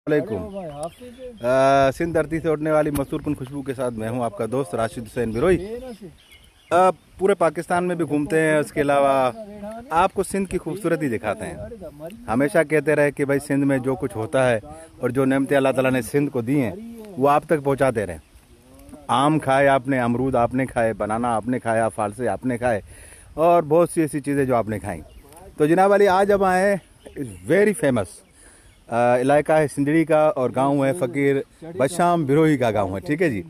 वालेकुम। सिंध धरती से उड़ने वाली मसूर कुन खुशबू के साथ मैं हूं आपका दोस्त राशिद हुसैन बिरोई। पूरे पाकिस्तान में भी घूमते हैं, उसके अलावा आपको सिंध की खूबसूरती दिखाते हैं। हमेशा कहते रहे कि भाई सिंध में जो कुछ होता है और जो नेमतें अल्लाह ताला ने सिंध को दी हैं वो आप तक पहुंचाते रहें। आम खाए आपने, अमरूद आपने खाए, बनाना आपने खाया, फालसे आपने खाए और बहुत सी ऐसी चीज़ें जो आपने खाई। तो जनाब अली आज हम आए इज़ वेरी फेमस इलाका है सिंदड़ी का और गांव है फ़कीर बशाम बिरोही का गांव है, ठीक है जी।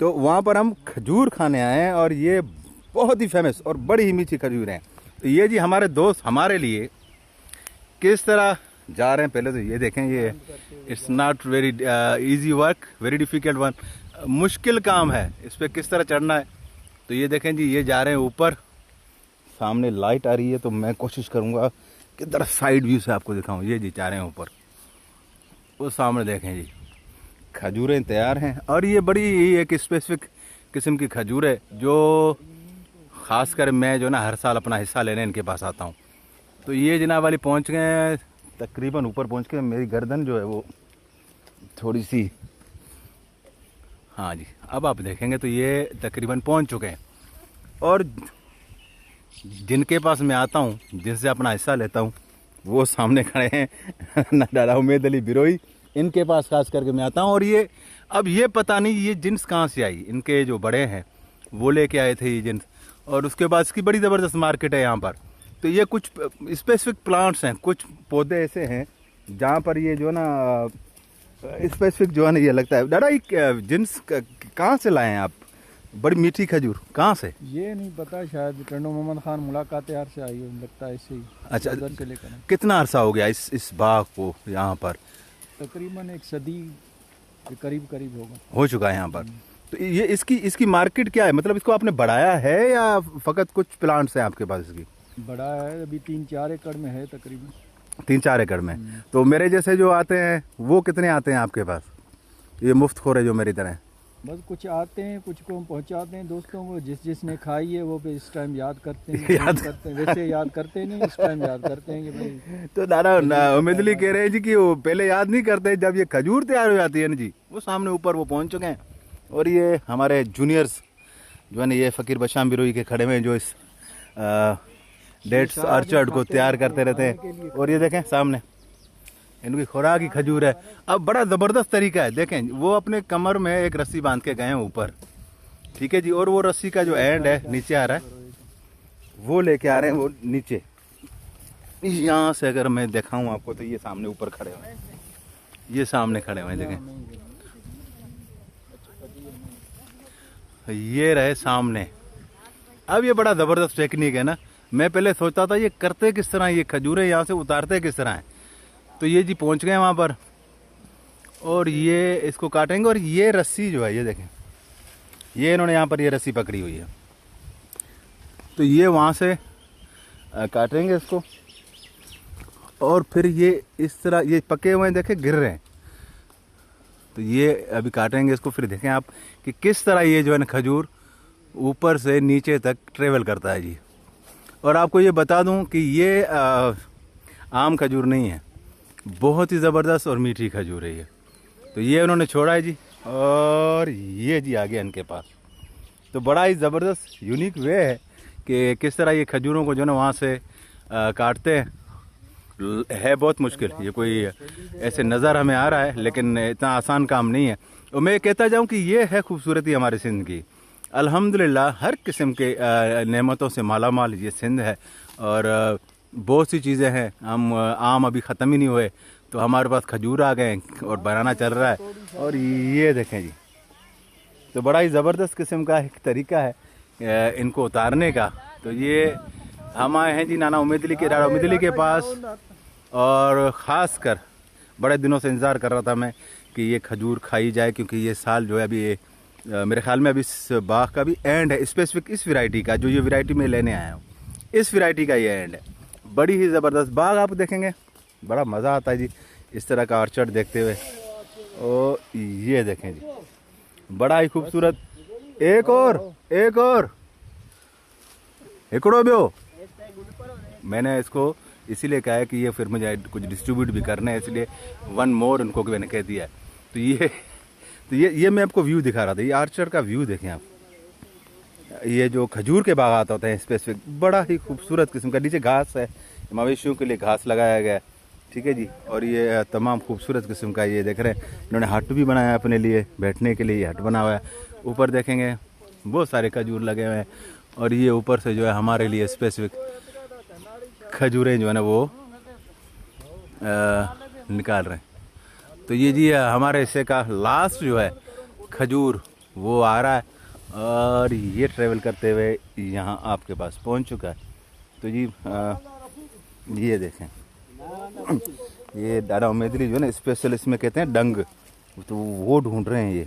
तो वहाँ पर हम खजूर खाने आए हैं और ये बहुत ही फेमस और बड़ी ही मीठी खजूर हैं। तो ये जी हमारे दोस्त हमारे लिए किस तरह जा रहे हैं, पहले तो ये देखें। ये it's not very easy work, very difficult one, मुश्किल काम है। इस पर किस तरह चढ़ना है तो ये देखें जी, ये जा रहे हैं ऊपर। सामने लाइट आ रही है तो मैं कोशिश करूँगा कि इधर साइड व्यू से आपको दिखाऊँ। ये जी जा रहे हैं ऊपर, वो सामने देखें जी, खजूरें तैयार हैं। और ये बड़ी एक स्पेसिफिक किस्म की खजूर है जो ख़ासकर मैं जो ना हर साल अपना हिस्सा लेने इनके पास आता हूँ। तो ये जनाब वाली पहुँच गए, तकरीबन ऊपर पहुँच के मेरी गर्दन जो है वो थोड़ी सी, हाँ जी अब आप देखेंगे तो ये तकरीबन पहुँच चुके हैं। और जिनके पास मैं आता हूँ, जिनसे अपना हिस्सा लेता हूँ, वो सामने खड़े हैं नाडा उमेद अली बिरोई। इनके पास खास करके मैं आता हूँ। और ये अब ये पता नहीं ये जिन्स कहाँ से आई, इनके जो बड़े हैं वो लेके आए थे ये जिन्स। और उसके बाद इसकी बड़ी ज़बरदस्त मार्केट है यहाँ पर। तो ये कुछ स्पेसिफिक प्लांट्स हैं, कुछ पौधे ऐसे हैं जहाँ पर ये जो ना स्पेसिफिक जो है ना ये लगता है। दादा ये जिन्स कहाँ से लाए हैं आप? बड़ी मीठी खजूर कहाँ से? ये नहीं पता, शायद टंडो मोहम्मद खान मुलाकात यार से आई हो, लगता है ऐसे ही। अच्छा, उधर से लेकर कितना अरसा हो गया इस बाग को यहाँ पर? तकरीबन 1 सदी के करीब होगा, हो चुका है यहाँ पर। तो ये इसकी मार्केट क्या है? मतलब इसको आपने बढ़ाया है या फ़कत कुछ प्लांट्स हैं आपके पास इसकी? बड़ा है, अभी 3-4 एकड़ में है तकरीबन। 3-4 एकड़ में। तो मेरे जैसे जो आते हैं वो कितने आते हैं आपके पास? ये मुफ्त खोर है जो मेरी तरह? बस कुछ आते हैं, कुछ को हम पहुँचाते हैं दोस्तों को, जिसने खाई है वो भी इस टाइम याद करते हैं। याद करते हैं, वैसे याद करते नहीं, इस टाइम याद करते हैं कि भाई। तो दादा उम्मीद अली कह रहे हैं जी कि वो पहले याद नहीं करते, जब ये खजूर तैयार हो जाती है ना जी, वो सामने ऊपर वो पहुंच चुके हैं। और ये हमारे जूनियर्स जो है ना ये फ़कीर बशाम बिरोई के खड़े हुए हैं जो इस डेट्स ऑर्चर्ड को तैयार करते रहते हैं। और ये देखें सामने इनकी खुराक की खजूर है। अब बड़ा ज़बरदस्त तरीका है, देखें वो अपने कमर में एक रस्सी बांध के गए हैं ऊपर, ठीक है जी। और वो रस्सी का जो एंड है नीचे आ रहा है, वो लेके आ रहे हैं वो नीचे। यहाँ से अगर मैं दिखाऊं आपको तो ये सामने ऊपर खड़े हुए हैं, ये सामने खड़े हुए हैं, देखें ये रहे सामने। अब ये बड़ा ज़बरदस्त टेक्निक है ना। मैं पहले सोचता था ये करते किस तरह, ये खजूरें यहाँ से उतारते किस तरह हैं। तो ये जी पहुँच गए वहाँ पर और ये इसको काटेंगे। और ये रस्सी जो है ये देखें, ये इन्होंने यहाँ पर ये रस्सी पकड़ी हुई है। तो ये वहाँ से काटेंगे इसको और फिर ये इस तरह ये पके हुए हैं, देखें गिर रहे हैं। तो ये अभी काटेंगे इसको, फिर देखें आप कि किस तरह ये जो है ना खजूर ऊपर से नीचे तक ट्रेवल करता है जी। और आपको ये बता दूं कि ये आम खजूर नहीं है, बहुत ही ज़बरदस्त और मीठी खजूर है ये। तो ये उन्होंने छोड़ा है जी और ये जी आ गया इनके पास। तो बड़ा ही ज़बरदस्त यूनिक वे है कि किस तरह ये खजूरों को जो ना वहाँ से काटते हैं। है बहुत मुश्किल, ये कोई ऐसे नज़र हमें आ रहा है लेकिन इतना आसान काम नहीं है। और मैं कहता जाऊँ कि ये है खूबसूरती हमारे सिंध की। अल्हम्दुलिल्लाह हर किस्म के नेमतों से माला माल ये सिंध है। और बहुत सी चीज़ें हैं, हम आम अभी ख़त्म ही नहीं हुए तो हमारे पास खजूर आ गए और बनाना चल रहा है। और ये देखें जी, तो बड़ा ही ज़बरदस्त किस्म का एक तरीका है इनको उतारने का। तो ये हम आए हैं जी नाना उमेद अली के पास और ख़ास कर बड़े दिनों से इंतज़ार कर रहा था मैं कि ये खजूर खाई जाए, क्योंकि ये साल जो है अभी मेरे ख्याल में अभी इस बाग का भी एंड है, स्पेसिफिक इस वैरायटी का, जो ये वैरायटी मैं लेने आया हूँ इस वैरायटी का ये एंड है। बड़ी ही ज़बरदस्त बाग आप देखेंगे, बड़ा मज़ा आता है जी इस तरह का ऑर्चर्ड देखते हुए। और ये देखें जी बड़ा ही खूबसूरत। एक और एकड़ो ब्यो, मैंने इसको इसीलिए कहा है कि ये फिर मुझे कुछ डिस्ट्रीब्यूट भी करना है, इसलिए 1 मोर उनको मैंने कह दिया है। तो ये मैं आपको व्यू दिखा रहा था। ये आर्चर का व्यू देखें आप। ये जो खजूर के बागात होते हैं स्पेसिफिक, बड़ा ही खूबसूरत किस्म का, नीचे घास है, मवेशियों के लिए घास लगाया गया है, ठीक है जी। और ये तमाम खूबसूरत किस्म का, ये देख रहे हैं इन्होंने हट भी बनाया है अपने लिए, बैठने के लिए ये हट बना हुआ है। ऊपर देखेंगे बहुत सारे खजूर लगे हुए हैं, और ये ऊपर से जो है हमारे लिए स्पेसिफिक खजूरें जो है ना वो निकाल रहे हैं। तो ये जी हमारे हिस्से का लास्ट जो है खजूर वो आ रहा है, और ये ट्रेवल करते हुए यहाँ आपके पास पहुँच चुका है। तो जी ये देखें, ये दादा उमेदली जो है ना स्पेशल इसमें कहते हैं डंग, तो वो ढूंढ रहे हैं ये,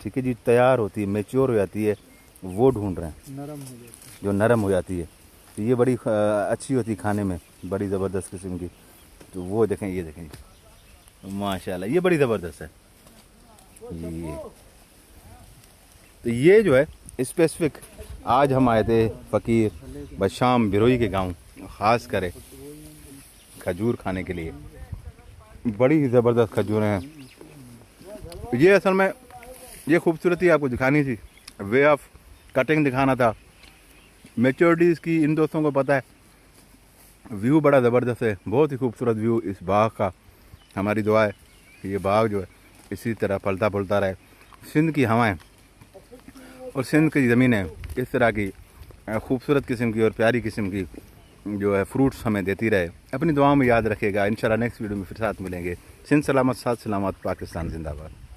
ठीक है जी। तैयार होती है, मैच्योर हो जाती है, वो ढूंढ रहे हैं, नरम हो जाती है, जो नरम हो जाती है। तो ये बड़ी अच्छी होती है खाने में, बड़ी ज़बरदस्त किस्म की। तो वो देखें, ये देखें जी, माशाल्लाह ये बड़ी ज़बरदस्त है ये। तो ये जो है स्पेसिफिक, आज हम आए थे फ़कीर बशाम बिरोई के गांव, ख़ास करे खजूर खाने के लिए। बड़ी ही ज़बरदस्त खजूरें हैं। ये असल में ये खूबसूरती आपको दिखानी थी, वे ऑफ कटिंग दिखाना था, मैच्योरिटी इसकी इन दोस्तों को पता है। व्यू बड़ा ज़बरदस्त है, बहुत ही खूबसूरत व्यू इस बाग का। हमारी दुआ है कि ये बाग जो है इसी तरह फलता फूलता रहे। सिंध की हवाएं और सिंध की ज़मीनें इस तरह की खूबसूरत किस्म की और प्यारी किस्म की जो है फ्रूट्स हमें देती रहे। अपनी दुआओं में याद रखिएगा। इंशाल्लाह नेक्स्ट वीडियो में फिर साथ मिलेंगे। सिंध सलामत, साथ सलामत, पाकिस्तान जिंदाबाद।